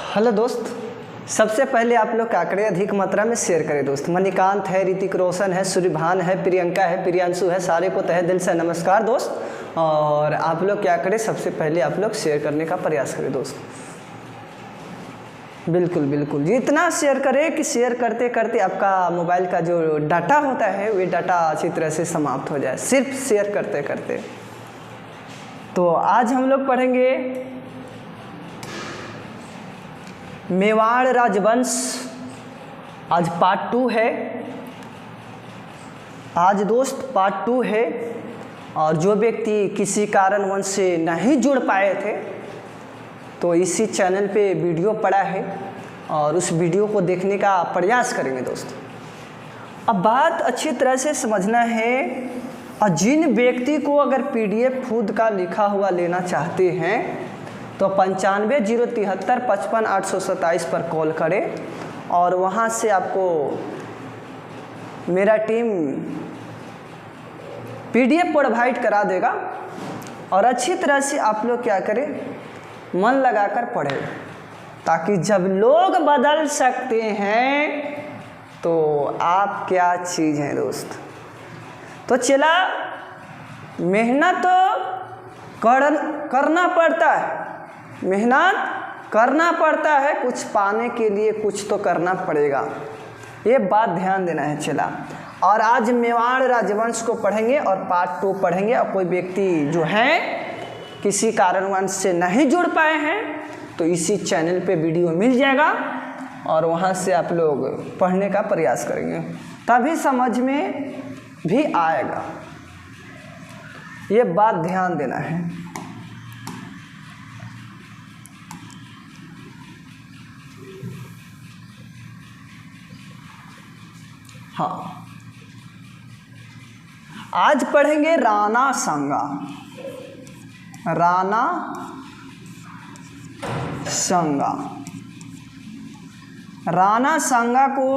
Hello दोस्त, सबसे पहले आप लोग क्या करें, अधिक मात्रा में शेयर करें दोस्त। मणिकांत है, ऋतिक रोशन है, सूर्यभान है, प्रियंका है, प्रियांशु है, सारे को तहे दिल से नमस्कार दोस्त। और आप लोग क्या करें, सबसे पहले आप लोग शेयर करने का प्रयास करें दोस्त। बिल्कुल बिल्कुल इतना शेयर करें कि शेयर करते करते आपका मोबाइल का जो डाटा होता है वो डाटा अच्छी तरह से समाप्त हो जाए, सिर्फ शेयर करते करते। तो आज हम लोग पढ़ेंगे मेवाड़ राजवंश। आज पार्ट 2 है। आज दोस्त पार्ट 2 है। और जो व्यक्ति किसी कारणवश से नहीं जुड़ पाए थे तो इसी चैनल पे वीडियो पड़ा है और उस वीडियो को देखने का प्रयास करेंगे दोस्त। अब बात अच्छी तरह से समझना है। और जिन व्यक्ति को अगर PDF खुद का लिखा हुआ लेना चाहते हैं तो 9503755827 पर कॉल करें और वहाँ से आपको मेरा टीम PDF प्रोवाइड करा देगा। और अच्छी तरह से आप लोग क्या करें, मन लगाकर पढ़ें, ताकि जब लोग बदल सकते हैं तो आप क्या चीज़ हैं दोस्त। तो चला, मेहनत करना पड़ता है, मेहनत करना पड़ता है, कुछ पाने के लिए कुछ तो करना पड़ेगा, ये बात ध्यान देना है। चला, और आज मेवाड़ राजवंश को पढ़ेंगे और पार्ट 2 पढ़ेंगे। और कोई व्यक्ति जो है किसी कारणवश से नहीं जुड़ पाए हैं तो इसी चैनल पे वीडियो मिल जाएगा और वहाँ से आप लोग पढ़ने का प्रयास करेंगे, तभी समझ में भी आएगा। ये बात ध्यान देना है। हाँ, आज पढ़ेंगे राणा सांगा। राणा सांगा, राणा सांगा को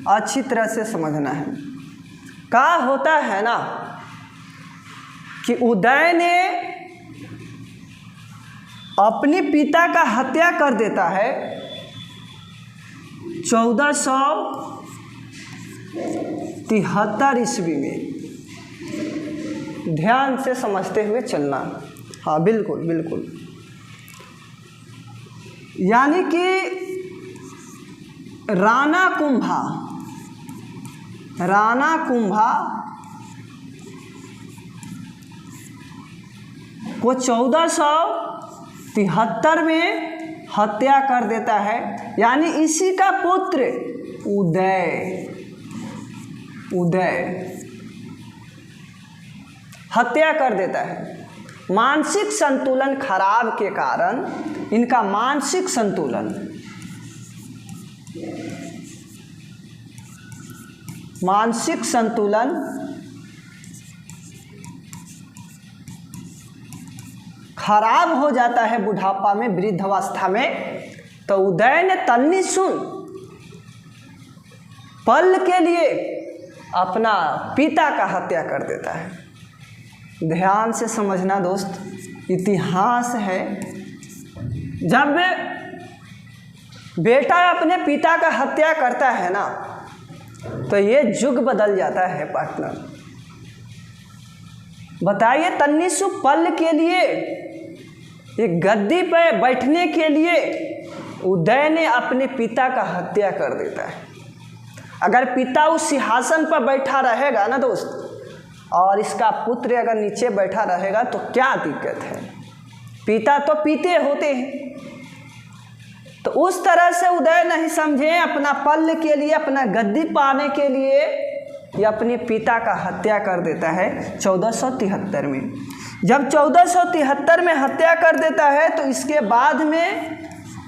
अच्छी तरह से समझना है। क्या होता है ना कि उदय ने अपने पिता का हत्या कर देता है 1473 ईस्वी में। ध्यान से समझते हुए चलना। हाँ बिल्कुल बिल्कुल, यानी कि राणा कुंभा को 1473 में हत्या कर देता है। यानी इसी का पुत्र उदय हत्या कर देता है। मानसिक संतुलन खराब के कारण इनका मानसिक संतुलन खराब हो जाता है बुढ़ापा में, वृद्धावस्था में। तो उदय ने तन्नी सुन पल के लिए अपना पिता का हत्या कर देता है। ध्यान से समझना दोस्त, इतिहास है। जब बेटा अपने पिता का हत्या करता है ना तो ये युग बदल जाता है पार्टनर। बताइए, तन्नीसु पल के लिए एक गद्दी पे बैठने के लिए उदय ने अपने पिता का हत्या कर देता है। अगर पिता उस सिंहासन पर बैठा रहेगा ना दोस्त और इसका पुत्र अगर नीचे बैठा रहेगा तो क्या दिक्कत है। पिता तो पीते होते हैं। तो उस तरह से उदय नहीं समझे, अपना पल के लिए, अपना गद्दी पाने के लिए ये अपने पिता का हत्या कर देता है 1473 में। जब 1473 में हत्या कर देता है तो इसके बाद में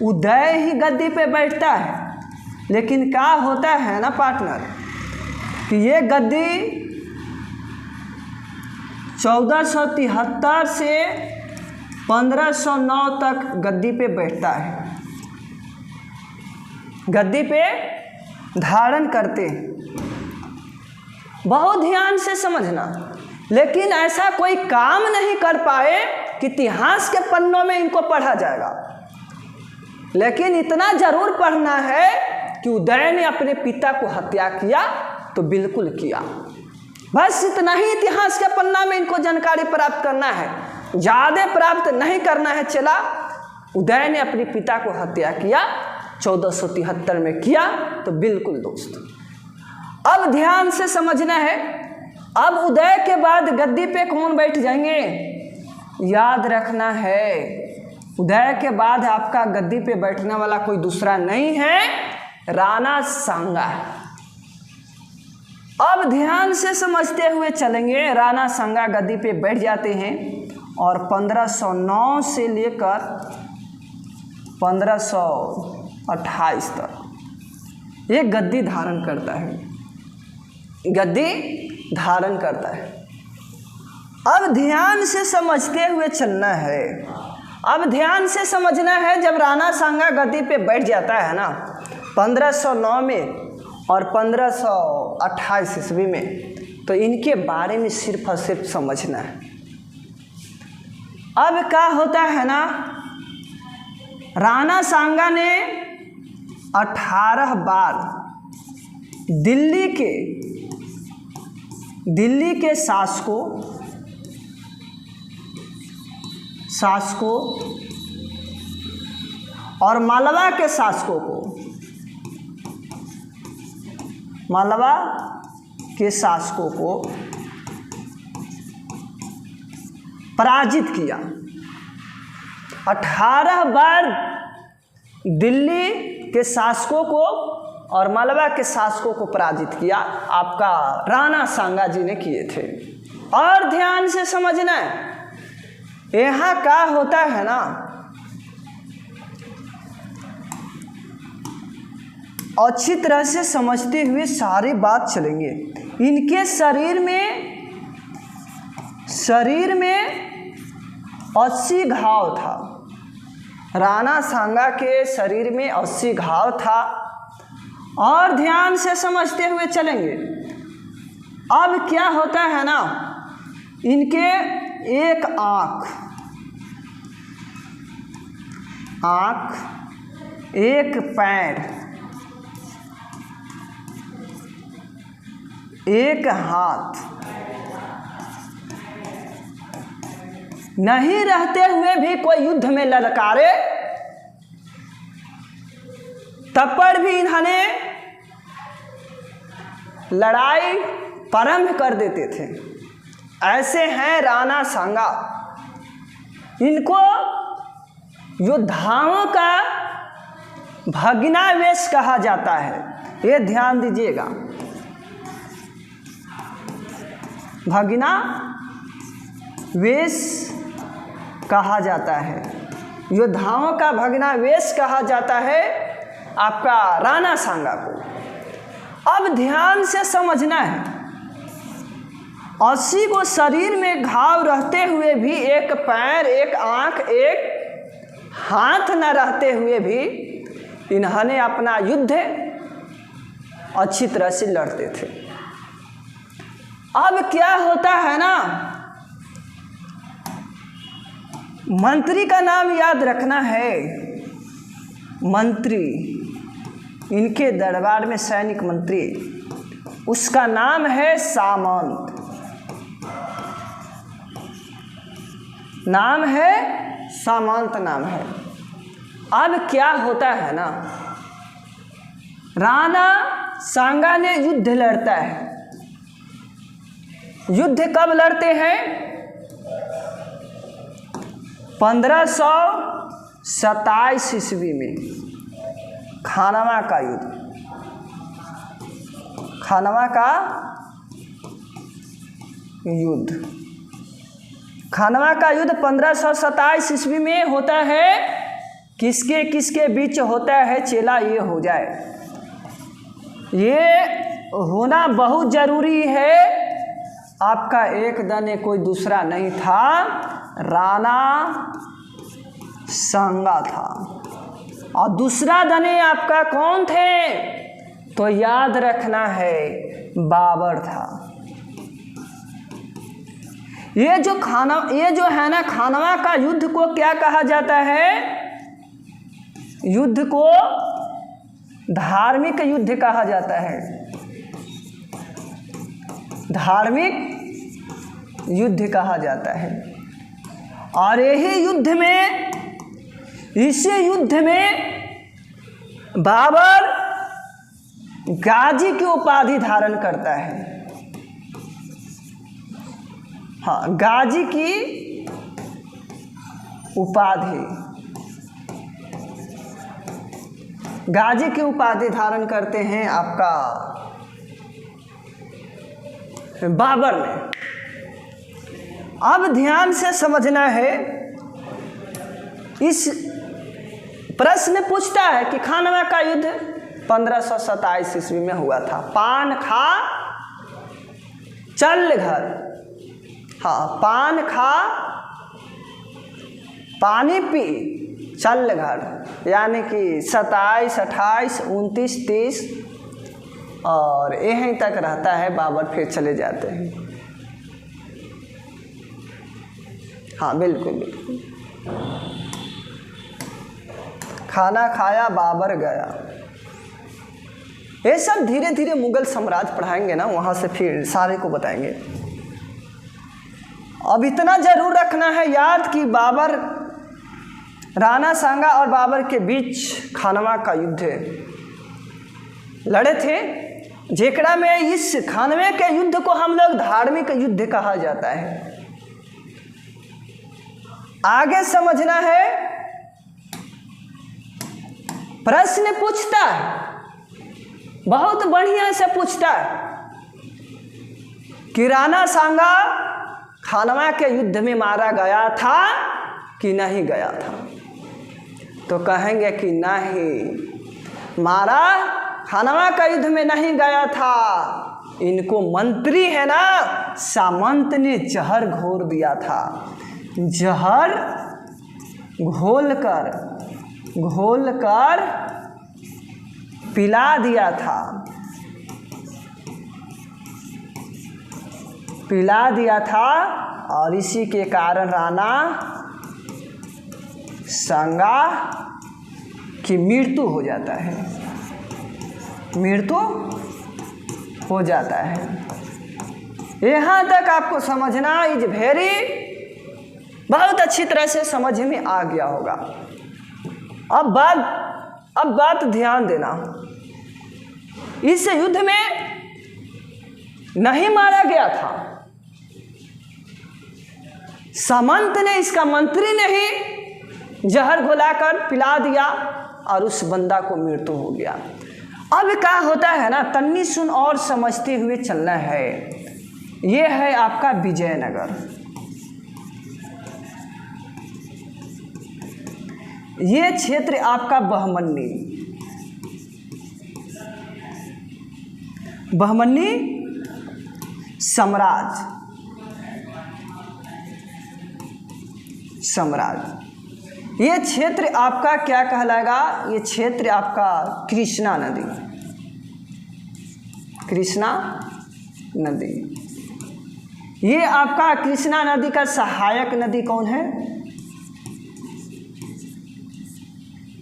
उदय ही गद्दी पे बैठता है। लेकिन क्या होता है ना पार्टनर कि ये गद्दी 1473 से 1509 तक गद्दी पे बैठता है, गद्दी पे धारण करते हैं। बहुत ध्यान से समझना। लेकिन ऐसा कोई काम नहीं कर पाए कि इतिहास के पन्नों में इनको पढ़ा जाएगा। लेकिन इतना जरूर पढ़ना है कि उदय ने अपने पिता को हत्या किया तो बिल्कुल किया। बस इतना ही इतिहास के पन्ना में इनको जानकारी प्राप्त करना है, ज़्यादा प्राप्त नहीं करना है। चला, उदय ने अपने पिता को हत्या किया 1473 में किया तो बिल्कुल दोस्त। अब ध्यान से समझना है, अब उदय के बाद गद्दी पे कौन बैठ जाएंगे? याद रखना है, उदय के बाद आपका गद्दी पे बैठने वाला कोई दूसरा नहीं है, राणा सांगा। अब ध्यान से समझते हुए चलेंगे। राणा सांगा गद्दी पे बैठ जाते हैं और 1509 से लेकर 1528 तक ये गद्दी धारण करता है, गद्दी धारण करता है। अब ध्यान से समझते हुए चलना है, अब ध्यान से समझना है। जब राणा सांगा गद्दी पे बैठ जाता है ना 1509 में और 1528 ईस्वी में, तो इनके बारे में सिर्फ और सिर्फ समझना है। अब क्या होता है ना, राणा सांगा ने 18 बार दिल्ली के शासकों और मालवा के शासकों को पराजित किया। 18 बार दिल्ली के शासकों को और मालवा के शासकों को पराजित किया, आपका राणा सांगा जी ने किए थे। और ध्यान से समझना है, यहाँ क्या होता है ना, अच्छी तरह से समझते हुए सारी बात चलेंगे। इनके शरीर में 80 घाव था, राणा सांगा के शरीर में 80 घाव था। और ध्यान से समझते हुए चलेंगे। अब क्या होता है ना, इनके एक आँख, एक पैर, एक हाथ नहीं रहते हुए भी कोई युद्ध में ललकारे, तब पर भी इन्होंने लड़ाई प्रारंभ कर देते थे। ऐसे हैं राणा सांगा। इनको योद्धाओं का भग्नावेश कहा जाता है, ये ध्यान दीजिएगा। भग्नावेश कहा जाता है, योद्धाओं का भग्नावेश कहा जाता है आपका राणा सांगा को। अब ध्यान से समझना है, 80 को शरीर में घाव रहते हुए भी, एक पैर, एक आँख, एक हाथ न रहते हुए भी इन्होंने अपना युद्ध अच्छी तरह से लड़ते थे। अब क्या होता है ना, मंत्री का नाम याद रखना है। मंत्री, इनके दरबार में सैनिक मंत्री, उसका नाम है सामंत, नाम है सामंत नाम है। अब क्या होता है ना, राणा सांगा ने युद्ध लड़ता है। युद्ध कब लड़ते हैं? 1527 ईस्वी में, खानवा का युद्ध, खानवा का युद्ध 1527 ईस्वी में होता है। किसके किसके बीच होता है चेला, ये हो जाए, ये होना बहुत जरूरी है। आपका एक दने कोई दूसरा नहीं था, राणा सांगा था, और दूसरा दने आपका कौन थे? तो याद रखना है, बाबर था। ये जो है ना, खानवा का युद्ध को क्या कहा जाता है? युद्ध को धार्मिक युद्ध कहा जाता है। धार्मिक युद्ध कहा जाता है। और यही युद्ध में, इसी युद्ध में बाबर गाजी की उपाधि धारण करता है। हाँ, गाजी की उपाधि, गाजी की उपाधि धारण करते हैं आपका बाबर ने। अब ध्यान से समझना है, इस प्रश्न पूछता है कि खानवा का युद्ध 1527 ईस्वी में हुआ था। पान खा चल घर, हाँ, पान खा पानी पी चल घर, यानी कि 27, 28, 29, 30 और यहीं तक रहता है। बाबर फिर चले जाते हैं। हाँ, बिल्कुल बिल्कुल। खाना खाया बाबर गया। ये सब धीरे धीरे मुगल साम्राज्य पढ़ाएंगे ना, वहाँ से फिर सारे को बताएंगे। अब इतना जरूर रखना है याद कि बाबर, राणा सांगा और बाबर के बीच खानवा का युद्ध लड़े थे, जेकरा में इस खानवे के युद्ध को हम लोग धार्मिक युद्ध कहा जाता है। आगे समझना है, प्रश्न पूछता है, बहुत बढ़िया से पूछता है कि राणा सांगा खानवा के युद्ध में मारा गया था कि नहीं गया था। तो कहेंगे कि नहीं, मारा खानवा का युद्ध में नहीं गया था। इनको मंत्री है ना, सामंत ने जहर घोर दिया था। जहर घोल कर पिला दिया था, पिला दिया था। और इसी के कारण राणा सांगा की मृत्यु हो जाता है, मृत्यु हो जाता है। यहाँ तक आपको समझना इज वेरी, बहुत अच्छी तरह से समझ में आ गया होगा। अब बात ध्यान देना, इस युद्ध में नहीं मारा गया था, सामंत ने, इसका मंत्री ने ही जहर घुलाकर पिला दिया और उस बंदा को मृत्यु हो गया। अब क्या होता है ना, तन्नी सुन और समझते हुए चलना है। ये है आपका विजयनगर। ये क्षेत्र आपका बहमनी, बहमनी साम्राज्य, ये क्षेत्र आपका क्या कहलाएगा? ये क्षेत्र आपका कृष्णा नदी, कृष्णा नदी। ये आपका कृष्णा नदी का सहायक नदी कौन है?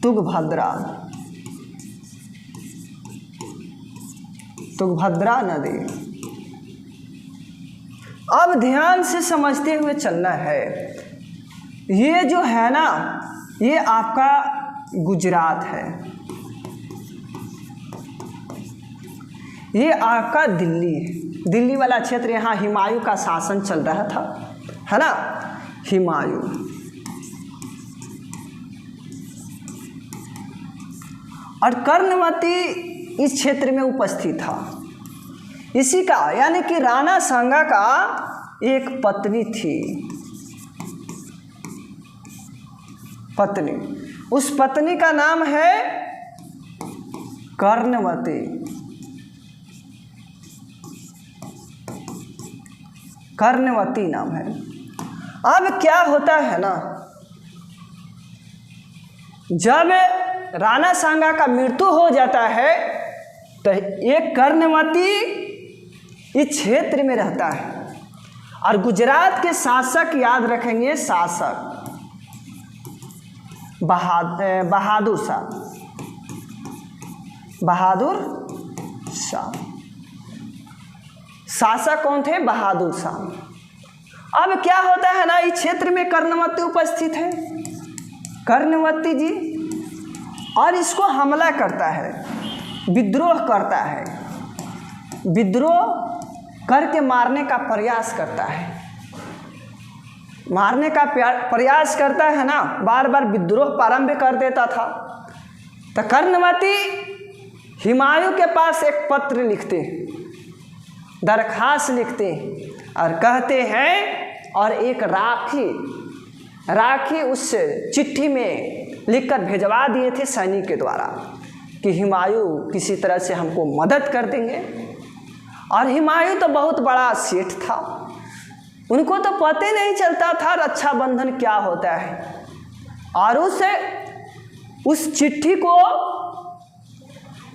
तुंगभद्रा, तुंगभद्रा नदी। अब ध्यान से समझते हुए चलना है। ये जो है ना, ये आपका गुजरात है, ये आपका दिल्ली है। दिल्ली वाला क्षेत्र, यहाँ हुमायूं का शासन चल रहा था, है ना, हुमायूं। और कर्णवती इस क्षेत्र में उपस्थित था। इसी का, यानी कि राणा सांगा का एक पत्नी थी, पत्नी, उस पत्नी का नाम है कर्णवती। कर्णवती नाम है। अब क्या होता है ना, जब राणा सांगा का मृत्यु हो जाता है तो एक कर्णवती इस क्षेत्र में रहता है। और गुजरात के शासक याद रखेंगे, शासक बहादुर शाह। शासक कौन थे? बहादुर शाह। अब क्या होता है ना, इस क्षेत्र में कर्णवती उपस्थित है, कर्णवती जी, और इसको हमला करता है, विद्रोह करता है, विद्रोह करके मारने का प्रयास करता है, मारने का प्रयास करता है ना, बार बार विद्रोह प्रारंभ कर देता था। तो कर्णवती हुमायूं के पास एक पत्र लिखते, दरखास्त लिखते और कहते हैं, और एक राखी उस चिट्ठी में लिखकर भिजवा दिए थे सैनिक के द्वारा कि हुमायूं किसी तरह से हमको मदद कर देंगे। और हुमायूं तो बहुत बड़ा सेठ था, उनको तो पता ही नहीं चलता था रक्षाबंधन क्या होता है, और उस चिट्ठी को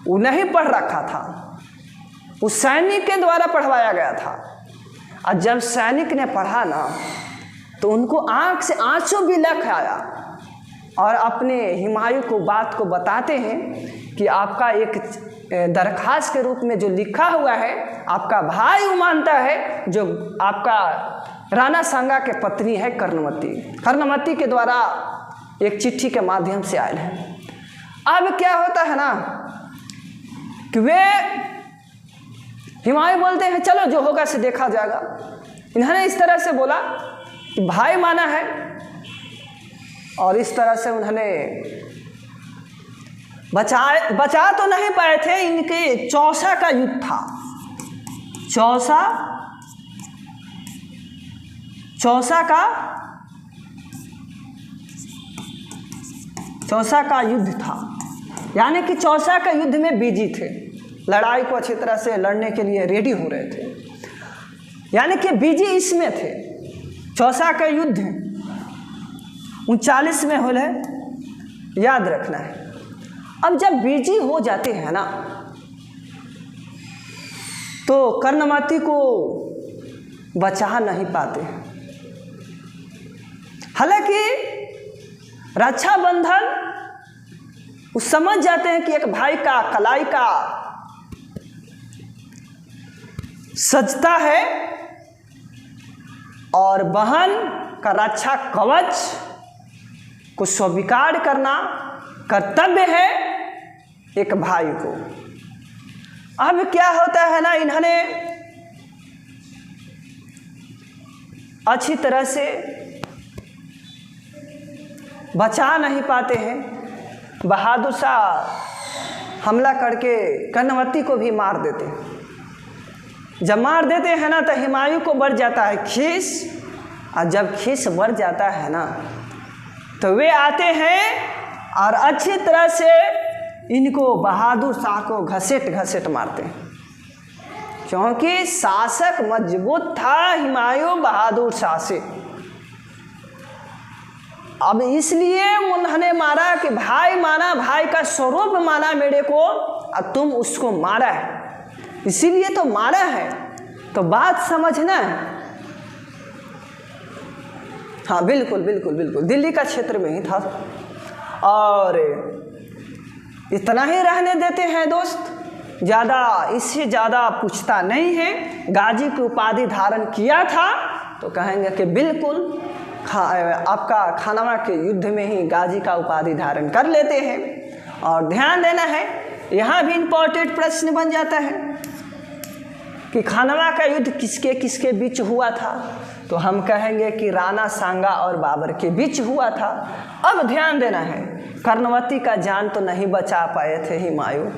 वो नहीं पढ़ रखा था, उस सैनिक के द्वारा पढ़वाया गया था। और जब सैनिक ने पढ़ा ना, तो उनको आंख से आंसू भी लग आया, और अपने हुमायूं को बात को बताते हैं कि आपका एक दरखास्त के रूप में जो लिखा हुआ है, आपका भाई वो मानता है, जो आपका राणा सांगा के पत्नी है कर्णवती के द्वारा एक चिट्ठी के माध्यम से आए हैं। अब क्या होता है ना कि वे हुमायूं बोलते हैं चलो जो होगा से देखा जाएगा। इन्होंने इस तरह से बोला कि भाई माना है, और इस तरह से उन्होंने बचा तो नहीं पाए थे। इनके चौसा का युद्ध था, चौसा का युद्ध था, यानी कि चौसा का युद्ध में बिजी थे, लड़ाई को अच्छी तरह से लड़ने के लिए रेडी हो रहे थे, यानी कि बिजी इसमें थे। चौसा का युद्ध 39 में होल है, याद रखना है। अब जब बिजी हो जाते हैं ना, तो कर्णवती को बचा नहीं पाते। हालांकि रक्षाबंधन वो समझ जाते हैं कि एक भाई का कलाई का सजता है, और बहन का रक्षा कवच को स्वीकार करना कर्तव्य है एक भाई को। अब क्या होता है ना, इन्होंने अच्छी तरह से बचा नहीं पाते हैं। बहादुर शाह हमला करके कर्णवती को भी मार देते हैं। जब मार देते हैं ना, तो हुमायूं को बढ़ जाता है खीस, और जब खीस बढ़ जाता है ना, तो वे आते हैं और अच्छी तरह से इनको बहादुर शाह को घसेट मारते हैं, क्योंकि शासक मजबूत था हुमायूं बहादुर शाह से। अब इसलिए उन्होंने मारा कि भाई माना, भाई का स्वरूप माना मेरे को, और तुम उसको मारा है, इसीलिए तो मारा है, तो बात समझना है। हाँ बिल्कुल बिल्कुल बिल्कुल, दिल्ली का क्षेत्र में ही था। और इतना ही रहने देते हैं दोस्त, ज़्यादा इससे ज़्यादा पूछता नहीं है। गाजी की उपाधि धारण किया था तो कहेंगे कि बिल्कुल आपका खानवा के युद्ध में ही गाजी का उपाधि धारण कर लेते हैं। और ध्यान देना है, यहाँ भी इम्पोर्टेंट प्रश्न बन जाता है कि खानवा का युद्ध किसके किसके बीच हुआ था, तो हम कहेंगे कि राणा सांगा और बाबर के बीच हुआ था। अब ध्यान देना है, कर्णवती का जान तो नहीं बचा पाए थे हुमायूं,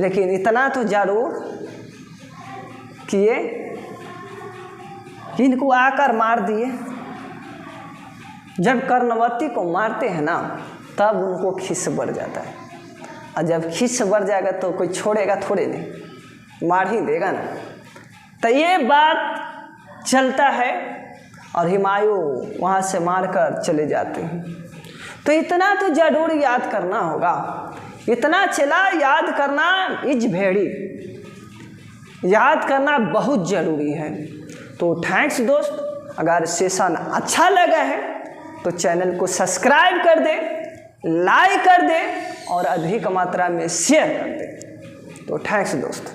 लेकिन इतना तो जरूर किए कि इनको आकर मार दिए। जब कर्णवती को मारते हैं ना, तब उनको खिस बढ़ जाता है, और जब खिस बढ़ जाएगा तो कोई छोड़ेगा थोड़े नहीं, मार ही देगा ना। तो ये बात चलता है, और हुमायूं वहाँ से मारकर चले जाते हैं। तो इतना तो जरूर याद करना होगा, इतना चला याद करना इज भेड़ी, याद करना बहुत ज़रूरी है। तो थैंक्स दोस्त, अगर सेशन अच्छा लगा है तो चैनल को सब्सक्राइब कर दे, लाइक कर दे और अधिक मात्रा में शेयर कर दे। तो थैंक्स दोस्त।